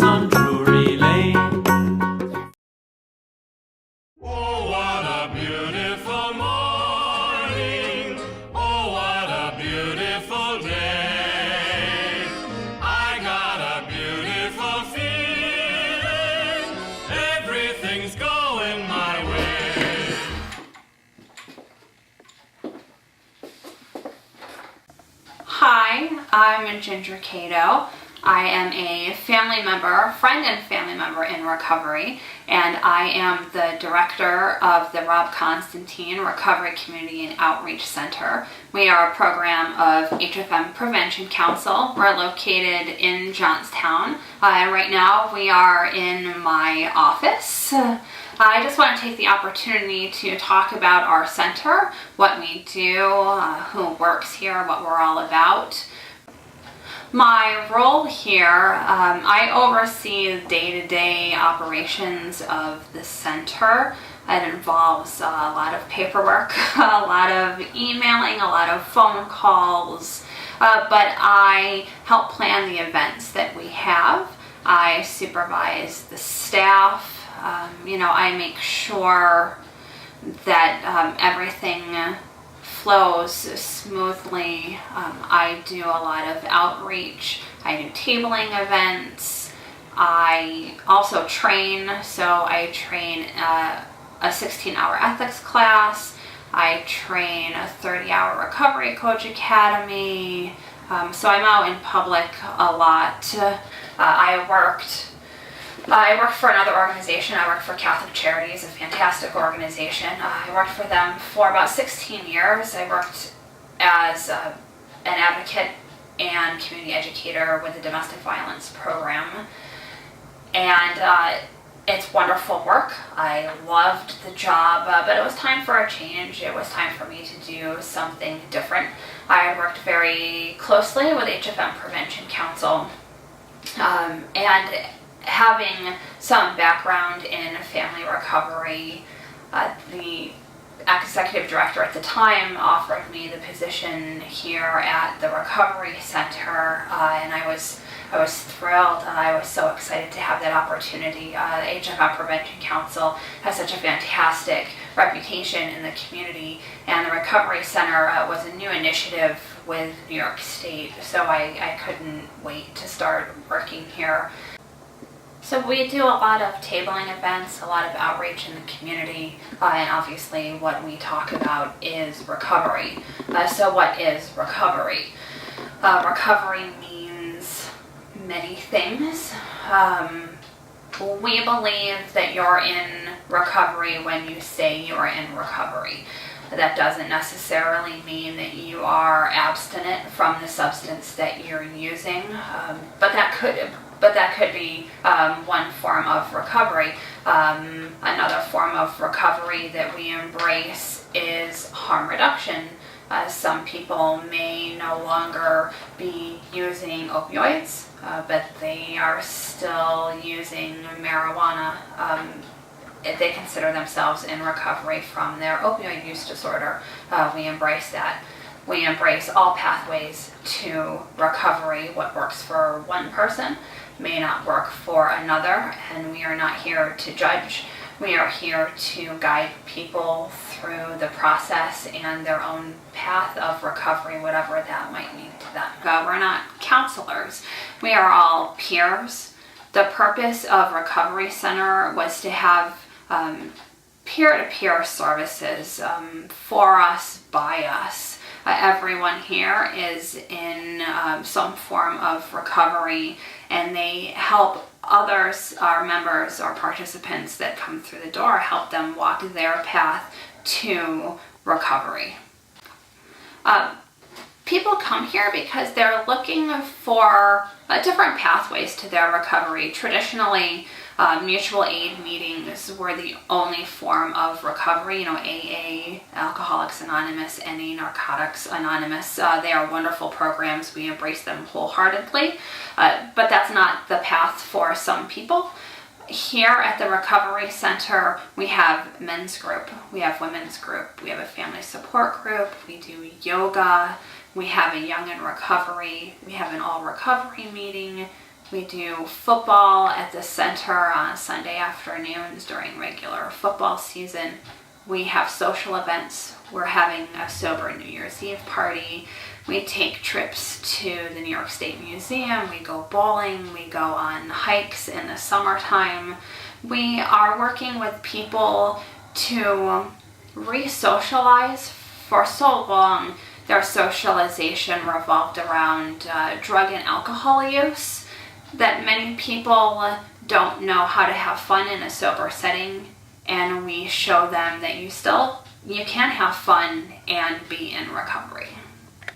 on Drury Lane. Oh, what a beautiful morning. Oh, what a beautiful day. I got a beautiful feeling. Everything's going my way. Hi, I'm Ginger Cato. I am a friend and family member in recovery, and I am the director of the Rob Constantine Recovery Community and Outreach Center. We are a program of HFM Prevention Council. We're located in Johnstown. Right now we are in my office. I just want to take the opportunity to talk about our center, what we do, who works here, what we're all about. My role here, I oversee the day-to-day operations of the center. It involves a lot of paperwork, a lot of emailing, a lot of phone calls, but I help plan the events that we have. I supervise the staff. I make sure that everything flows smoothly. I do a lot of outreach. I do tabling events. I also train, so I train a 16-hour ethics class. I train a 30-hour recovery coach academy. So I'm out in public a lot. I worked for another organization. I worked for Catholic Charities, a fantastic organization. I worked for them for about 16 years. I worked as an advocate and community educator with the domestic violence program. And it's wonderful work. I loved the job, but it was time for a change. It was time for me to do something different. I had worked very closely with HFM Prevention Council, and having some background in family recovery, the executive director at the time offered me the position here at the recovery center, and I was thrilled. I was so excited to have that opportunity. The HFM Prevention Council has such a fantastic reputation in the community, and the recovery center was a new initiative with New York State, so I couldn't wait to start working here. So we do a lot of tabling events, a lot of outreach in the community, and obviously what we talk about is recovery. So what is recovery? Recovery means many things. We believe that you're in recovery when you say you're in recovery. That doesn't necessarily mean that you are abstinent from the substance that you're using, but that could be one form of recovery. Another form of recovery that we embrace is harm reduction. Some people may no longer be using opioids, but they are still using marijuana. They consider themselves in recovery from their opioid use disorder. We embrace that. We embrace all pathways to recovery. What works for one person may not work for another, and we are not here to judge. We are here to guide people through the process and their own path of recovery, whatever that might mean to them. We're not counselors. We are all peers. The purpose of Recovery Center was to have peer-to-peer services for us, by us. Everyone here is in some form of recovery, and they help others, our members or participants that come through the door, help them walk their path to recovery. People come here because they're looking for different pathways to their recovery. Traditionally, mutual aid meetings were the only form of recovery. AA, Alcoholics Anonymous, NA, Narcotics Anonymous. They are wonderful programs. We embrace them wholeheartedly, but that's not the path for some people. Here at the Recovery Center, we have men's group, we have women's group, we have a family support group, we do yoga, we have a Young in Recovery, we have an all recovery meeting, We do football at the center on Sunday afternoons during regular football season. We have social events. We're having a sober New Year's Eve party. We take trips to the New York State Museum. We go bowling. We go on hikes in the summertime. We are working with people to re-socialize. For so long, their socialization revolved around drug and alcohol use, that many people don't know how to have fun in a sober setting, and we show them that you can have fun and be in recovery.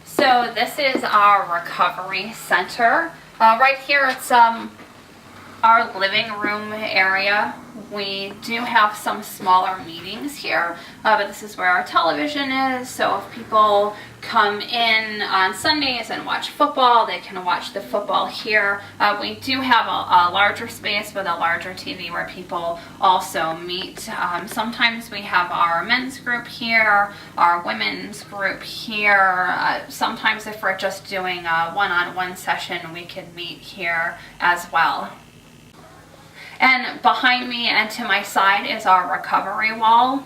So this is our recovery center. Right here it's our living room area. We do have some smaller meetings here, but this is where our television is, so if people come in on Sundays and watch football, they can watch the football here. We do have a larger space with a larger TV where people also meet. Sometimes we have our men's group here, our women's group here. Sometimes if we're just doing a one-on-one session, we can meet here as well. And behind me and to my side is our recovery wall.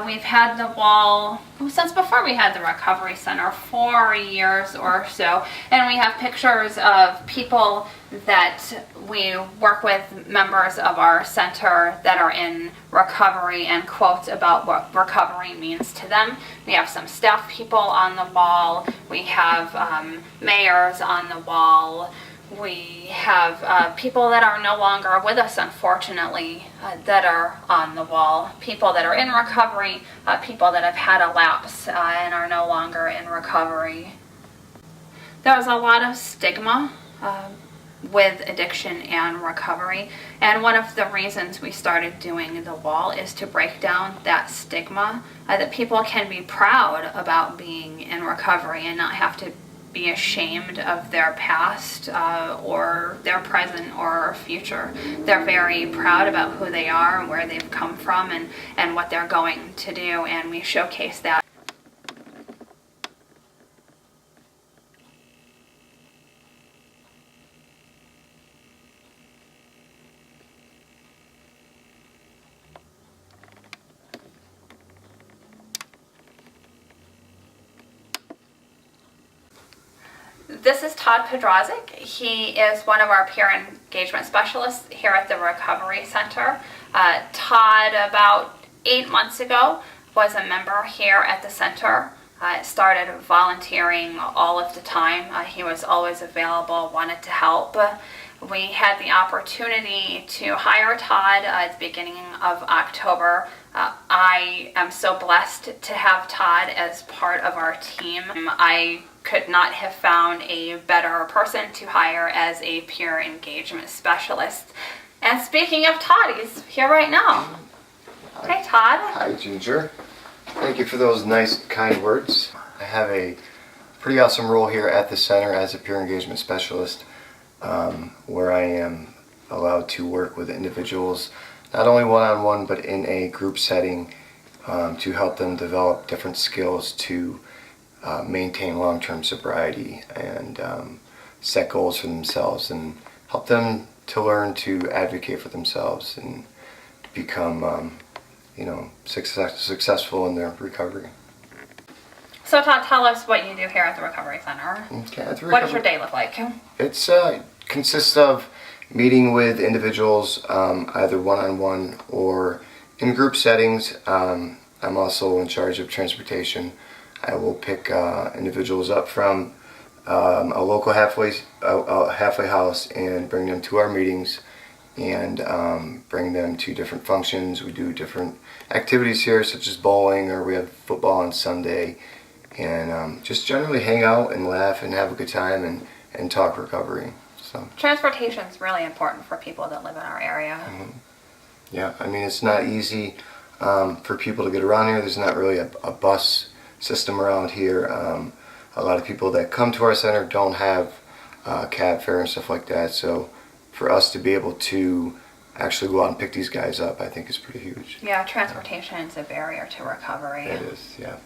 We've had the wall since before we had the recovery center, 4 years or so. And we have pictures of people that we work with, members of our center that are in recovery, and quotes about what recovery means to them. We have some staff people on the wall. We have mayors on the wall. We have people that are no longer with us, unfortunately, that are on the wall. People that are in recovery, people that have had a lapse and are no longer in recovery. There's a lot of stigma with addiction and recovery, and one of the reasons we started doing the wall is to break down that stigma, that people can be proud about being in recovery and not have to be ashamed of their past or their present or future. They're very proud about who they are and where they've come from and what they're going to do, and we showcase that. This is Todd Podrazik. He is one of our peer engagement specialists here at the Recovery Center. Todd, about 8 months ago, was a member here at the center. Started volunteering all of the time. He was always available, wanted to help. We had the opportunity to hire Todd at the beginning of October. I am so blessed to have Todd as part of our team. I could not have found a better person to hire as a peer engagement specialist. And speaking of Todd, he's here right now. Hi, Todd. Hi, Ginger. Thank you for those nice, kind words. I have a pretty awesome role here at the center as a peer engagement specialist, where I am allowed to work with individuals, not only one-on-one, but in a group setting, to help them develop different skills to maintain long-term sobriety and set goals for themselves, and help them to learn to advocate for themselves and become successful in their recovery. So Todd, tell us what you do here at the Recovery Center. Okay, at the What does your day look like? It's consists of meeting with individuals, either one-on-one or in group settings. I'm also in charge of transportation. I will pick individuals up from a local halfway house and bring them to our meetings, and bring them to different functions. We do different activities here, such as bowling, or we have football on Sunday, and just generally hang out and laugh and have a good time and talk recovery. So Transportation is really important for people that live in our area. Mm-hmm. Yeah, I mean, it's not easy for people to get around here. There's not really a bus system around here. A lot of people that come to our center don't have cab fare and stuff like that, so for us to be able to actually go out and pick these guys up, I think is pretty huge. Yeah, transportation is a barrier to recovery. It is, yeah.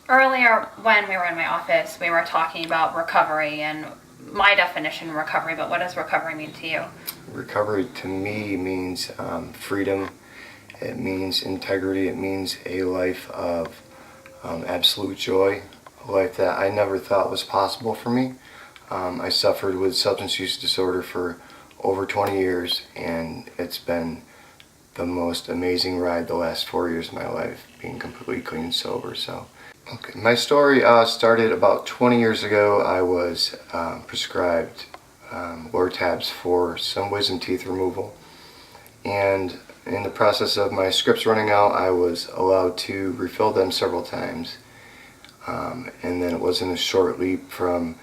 Earlier, when we were in my office, we were talking about recovery, and my definition of recovery, but what does recovery mean to you? Recovery to me means freedom. It means integrity. It means a life of absolute joy, a life that I never thought was possible for me. I suffered with substance use disorder for over 20 years, and it's been the most amazing ride the last 4 years of my life, being completely clean and sober. So, okay, my story started about 20 years ago. I was prescribed Lortabs for some wisdom teeth removal, and in the process of my scripts running out, I was allowed to refill them several times, and then it wasn't a short leap from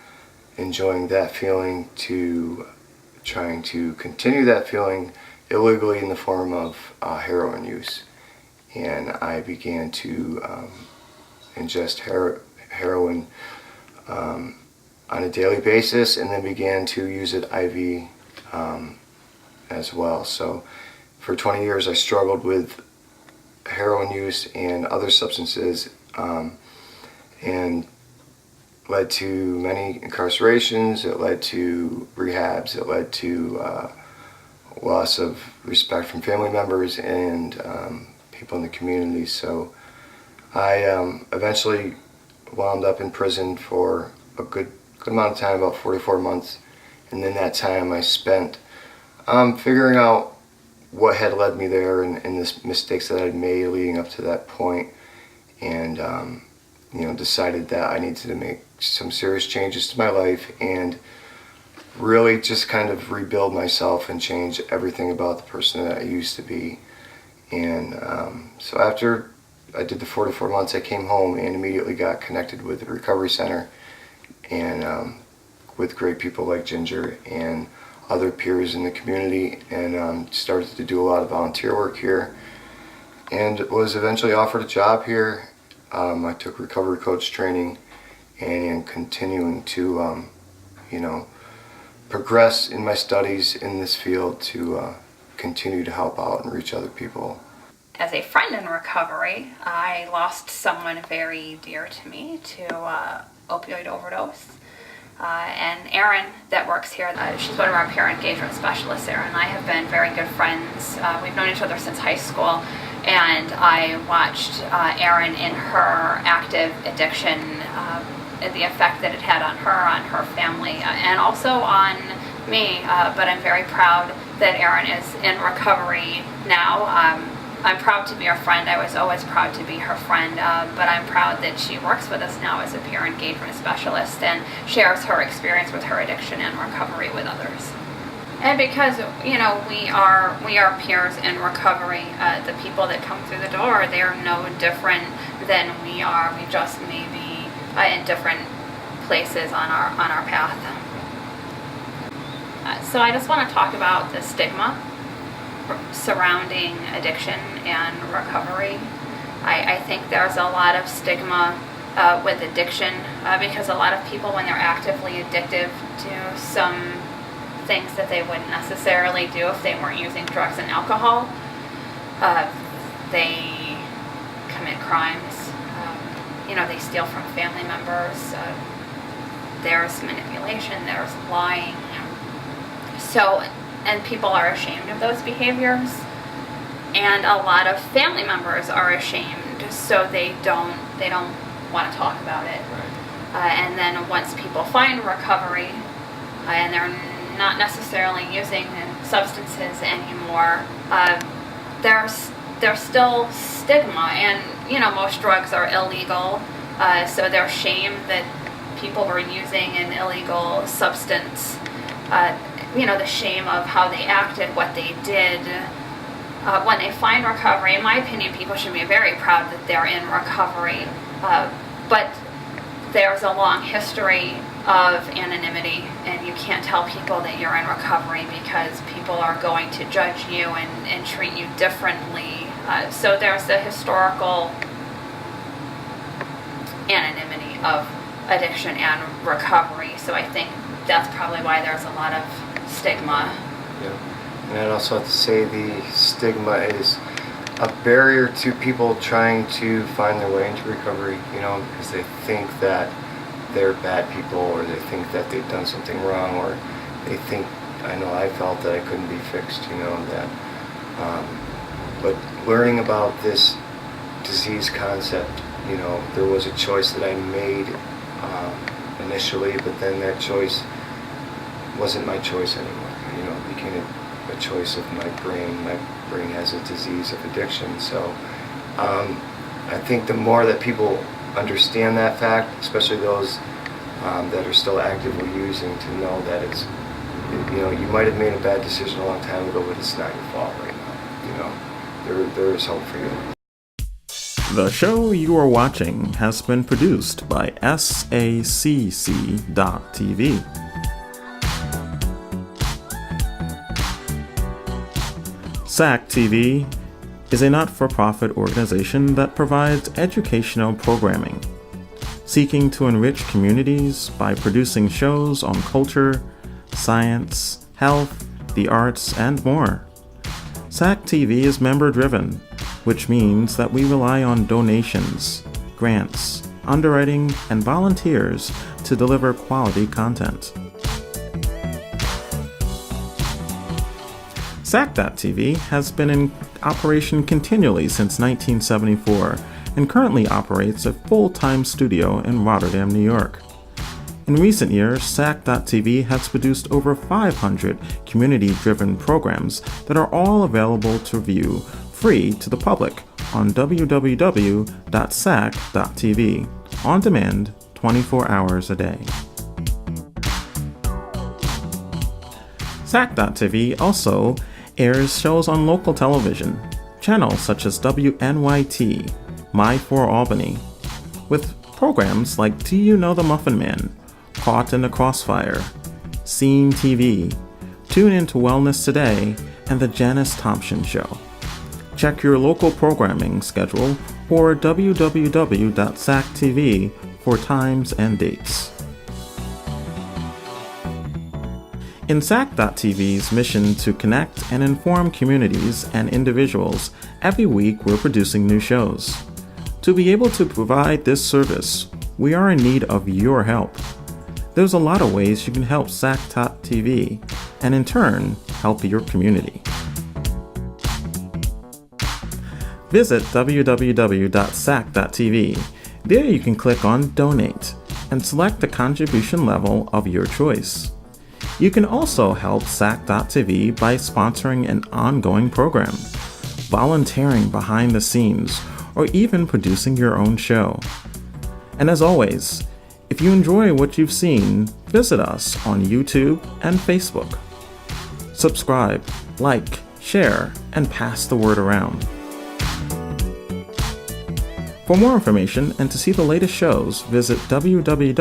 enjoying that feeling to trying to continue that feeling illegally in the form of heroin use. And I began to ingest heroin on a daily basis, and then began to use it IV as well. So for 20 years I struggled with heroin use and other substances, and led to many incarcerations. It led to rehabs. It led to loss of respect from family members and people in the community. So I eventually wound up in prison for a good amount of time, about 44 months. And in that time I spent figuring out what had led me there, and the mistakes that I had made leading up to that point, and decided that I needed to make some serious changes to my life and really just kind of rebuild myself and change everything about the person that I used to be. And so after I did the 44 months, I came home and immediately got connected with the recovery center, and with great people like Ginger and other peers in the community, and started to do a lot of volunteer work here, and was eventually offered a job here. I took recovery coach training, and am continuing to progress in my studies in this field to continue to help out and reach other people. As a friend in recovery, I lost someone very dear to me to opioid overdose. And Erin, that works here, she's one of our peer engagement specialists. Erin and I have been very good friends. We've known each other since high school, and I watched Erin in her active addiction, the effect that it had on her family, and also on me. But I'm very proud that Erin is in recovery now. I'm proud to be her friend. I was always proud to be her friend, but I'm proud that she works with us now as a peer engagement specialist and shares her experience with her addiction and recovery with others. And because we are peers in recovery, the people that come through the door, they are no different than we are. We just may be in different places on our path. So I just want to talk about the stigma surrounding addiction and recovery. I think there's a lot of stigma with addiction because a lot of people, when they're actively addictive, do some things that they wouldn't necessarily do if they weren't using drugs and alcohol. They commit crimes. They steal from family members. There's manipulation. There's lying. And people are ashamed of those behaviors, and a lot of family members are ashamed, so they don't want to talk about it. And then once people find recovery, and they're not necessarily using substances anymore, there's still stigma, and most drugs are illegal, so there's shame that people were using an illegal substance. The shame of how they acted, what they did. When they find recovery, in my opinion, people should be very proud that they're in recovery. But there's a long history of anonymity, and you can't tell people that you're in recovery because people are going to judge you and treat you differently. So there's the historical anonymity of addiction and recovery. So I think that's probably why there's a lot of stigma. Yeah. And I'd also have to say the stigma is a barrier to people trying to find their way into recovery, because they think that they're bad people, or they think that they've done something wrong, or they think, I know I felt that I couldn't be fixed, that, but learning about this disease concept, there was a choice that I made initially, but then that choice wasn't my choice anymore. It became a choice of my brain. My brain has a disease of addiction. So I think the more that people understand that fact, especially those that are still actively using, to know that it's, you might have made a bad decision a long time ago, but it's not your fault right now. There is hope for you. The show you are watching has been produced by SACC.TV. SAC TV is a not-for-profit organization that provides educational programming, seeking to enrich communities by producing shows on culture, science, health, the arts, and more. SAC TV is member-driven, which means that we rely on donations, grants, underwriting, and volunteers to deliver quality content. SAC.TV has been in operation continually since 1974 and currently operates a full-time studio in Rotterdam, New York. In recent years, SAC.TV has produced over 500 community-driven programs that are all available to view free to the public on www.sac.tv, on demand 24 hours a day. SAC.tv also airs shows on local television, channels such as WNYT, My4 Albany, with programs like Do You Know the Muffin Man, Caught in the Crossfire, Scene TV, Tune Into Wellness Today, and The Janice Thompson Show. Check your local programming schedule or www.sac.tv for times and dates. In SAC.tv's mission to connect and inform communities and individuals, every week we're producing new shows. To be able to provide this service, we are in need of your help. There's a lot of ways you can help SAC.tv and in turn help your community. Visit www.sac.tv. There you can click on Donate and select the contribution level of your choice. You can also help SAC.tv by sponsoring an ongoing program, volunteering behind the scenes, or even producing your own show. And as always, if you enjoy what you've seen, visit us on YouTube and Facebook. Subscribe, like, share, and pass the word around. For more information and to see the latest shows, visit www.sac.tv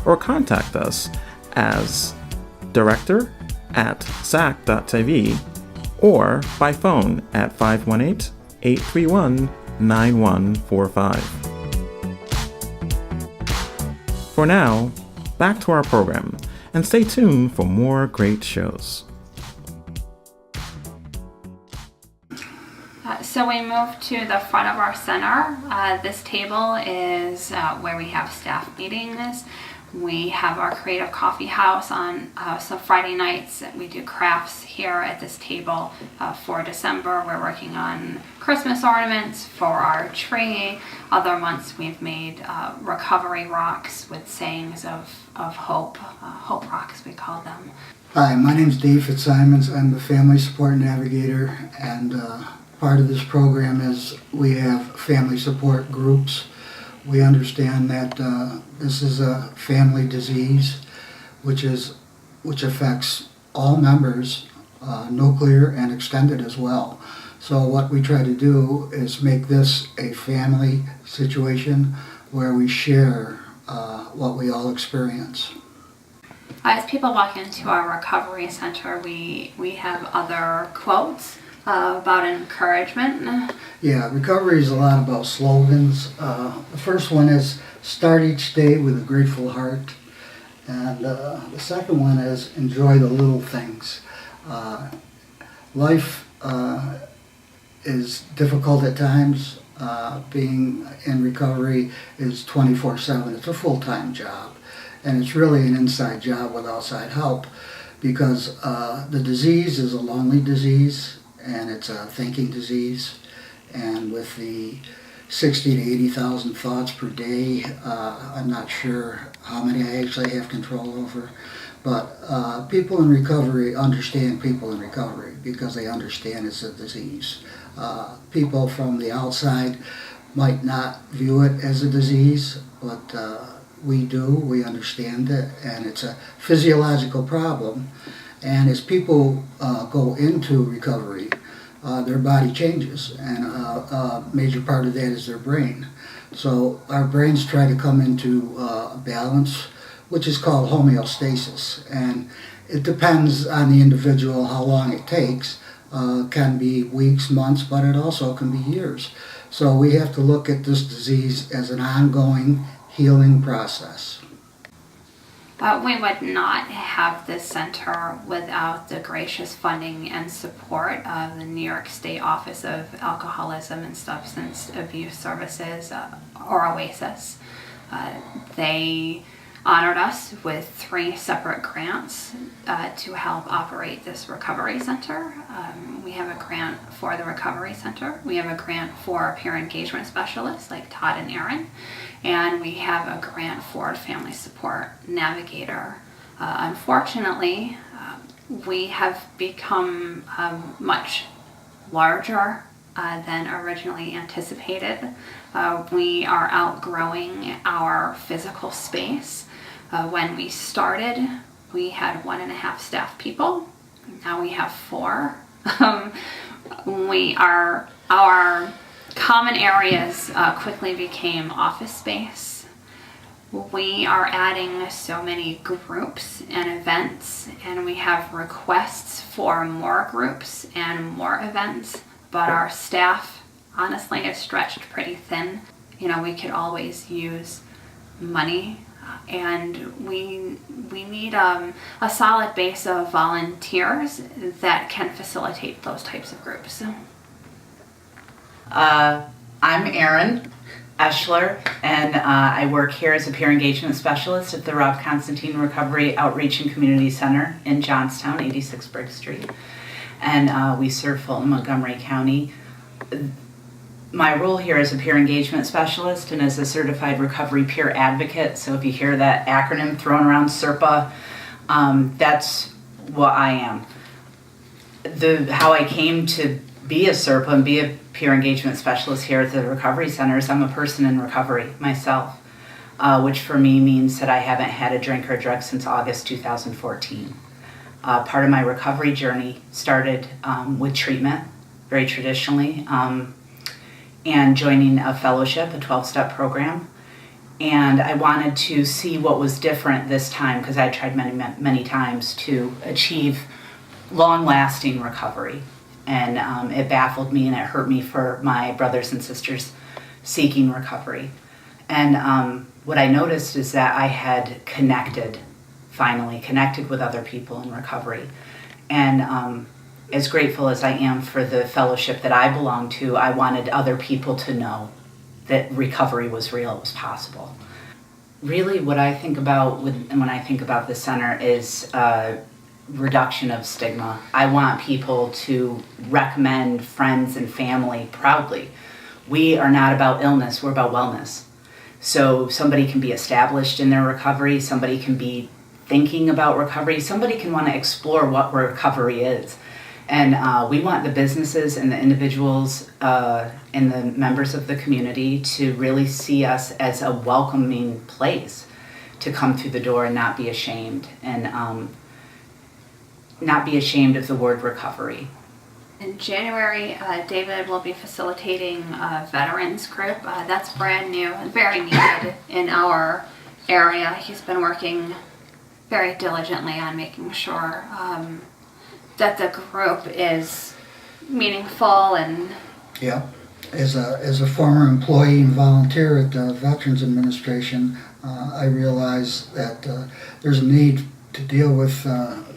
or contact us as director@sac.tv or by phone at 518-831-9145. For now, back to our program, and stay tuned for more great shows. So we move to the front of our center. This table is where we have staff meetings. We have our creative coffee house on some Friday nights. We do crafts here at this table for December. We're working on Christmas ornaments for our tree. Other months we've made recovery rocks with sayings of hope. Hope rocks, we call them. Hi, my name is Dave Fitzsimons. I'm the Family Support Navigator, and part of this program is we have family support groups. We understand that this is a family disease which affects all members, nuclear and extended as well. So what we try to do is make this a family situation where we share what we all experience. As people walk into our recovery center, we have other quotes about encouragement. Yeah, recovery is a lot about slogans. The first one is start each day with a grateful heart. And the second one is enjoy the little things. Life is difficult at times. Being in recovery is 24/7. It's a full-time job, and it's really an inside job with outside help, because the disease is a lonely disease, and it's a thinking disease, and with the 60 to 80,000 thoughts per day, I'm not sure how many I actually have control over, but people in recovery understand people in recovery because they understand it's a disease. People from the outside might not view it as a disease, but we do. We understand it, and it's a physiological problem. And as people go into recovery, their body changes, and a major part of that is their brain. So our brains try to come into balance, which is called homeostasis, and it depends on the individual how long it takes. Can be weeks, months, but it also can be years. So we have to look at this disease as an ongoing healing process. But we would not have this center without the gracious funding and support of the New York State Office of Alcoholism and Substance Abuse Services, or OASIS. They honored us with 3 separate grants to help operate this recovery center. We have a grant for the recovery center. We have a grant for peer engagement specialists like Todd and Aaron. And we have a grant for a family support navigator. Unfortunately, we have become much larger than originally anticipated. We are outgrowing our physical space. When we started, we had 1.5 staff people. Now we have 4. Our common areas quickly became office space. We are adding so many groups and events, and we have requests for more groups and more events, but our staff honestly is stretched pretty thin. We could always use money, and we need a solid base of volunteers that can facilitate those types of groups. I'm Erin Eschler, and I work here as a peer engagement specialist at the Rob Constantine Recovery Outreach and Community Center in Johnstown, 86 Brick Street. And we serve Fulton, Montgomery County. My role here is a peer engagement specialist and as a certified recovery peer advocate. So if you hear that acronym thrown around, SERPA, that's what I am. How I came to be a SERPA and be a peer engagement specialist here at the recovery centers, I'm a person in recovery myself, which for me means that I haven't had a drink or a drug since August 2014. Part of my recovery journey started with treatment, very traditionally, and joining a fellowship, a 12-step program. And I wanted to see what was different this time, because I tried many times to achieve long-lasting recovery. And it baffled me and it hurt me for my brothers and sisters seeking recovery. And what I noticed is that I had finally connected with other people in recovery. And as grateful as I am for the fellowship that I belong to, I wanted other people to know that recovery was real, it was possible. Really what I think about when I think about the center is reduction of stigma. I want people to recommend friends and family proudly. We are not about illness, we're about wellness. So somebody can be established in their recovery, somebody can be thinking about recovery, somebody can want to explore what recovery is. And we want the businesses and the individuals and the members of the community to really see us as a welcoming place to come through the door and not be ashamed, and not be ashamed of the word recovery. In January, David will be facilitating a veterans group. That's brand new and very needed in our area. He's been working very diligently on making sure that the group is meaningful and... Yeah. As a former employee and volunteer at the Veterans Administration, I realize that there's a need to deal with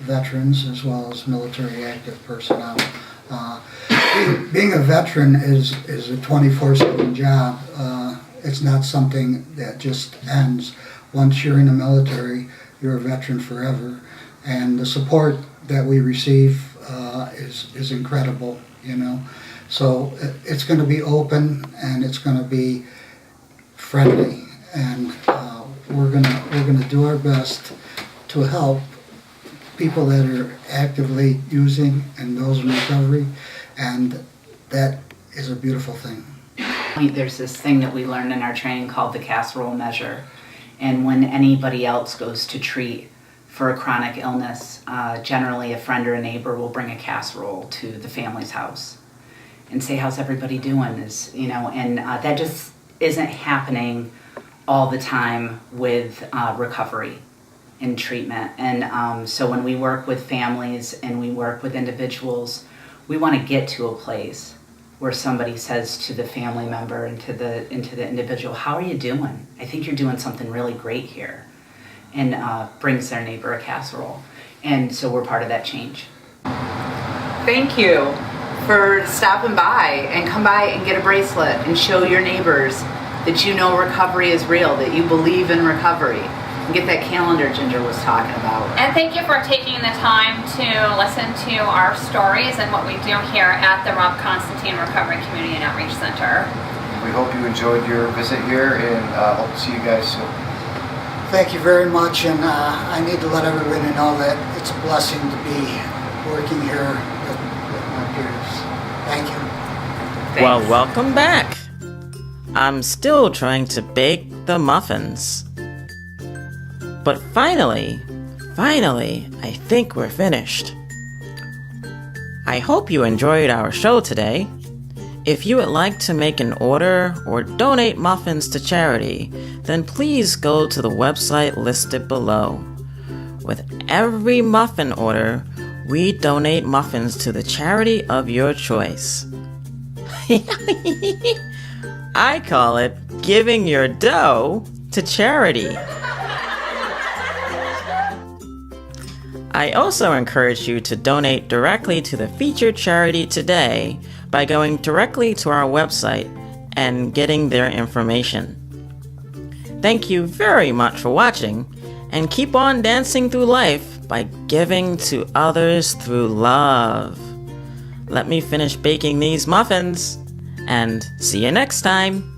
veterans as well as military active personnel. Being a veteran is a 24/7 job. It's not something that just ends. Once you're in the military, you're a veteran forever. And the support that we receive is incredible, you know. So it's going to be open and it's going to be friendly, and we're gonna do our best to help people that are actively using and those in recovery, and that is a beautiful thing. There's this thing that we learned in our training called the Casserole Measure, and when anybody else goes to treat for a chronic illness, generally a friend or a neighbor will bring a casserole to the family's house and say, "How's everybody doing?" And that just isn't happening all the time with recovery and treatment. And so when we work with families and we work with individuals, we want to get to a place where somebody says to the family member and to the individual, "How are you doing? I think you're doing something really great here," and brings their neighbor a casserole. And so we're part of that change. Thank you for stopping by, and come by and get a bracelet and show your neighbors that you know recovery is real, that you believe in recovery. And get that calendar Ginger was talking about. And thank you for taking the time to listen to our stories and what we do here at the Rob Constantine Recovery Community and Outreach Center. We hope you enjoyed your visit here, and hope to see you guys soon. Thank you very much, and I need to let everybody know that it's a blessing to be working here with my peers. Thank you. Thanks. Well, welcome back. I'm still trying to bake the muffins. But finally, I think we're finished. I hope you enjoyed our show today. If you would like to make an order or donate muffins to charity, then please go to the website listed below. With every muffin order, we donate muffins to the charity of your choice. I call it giving your dough to charity. I also encourage you to donate directly to the featured charity today by going directly to our website and getting their information. Thank you very much for watching, and keep on dancing through life by giving to others through love. Let me finish baking these muffins, and see you next time.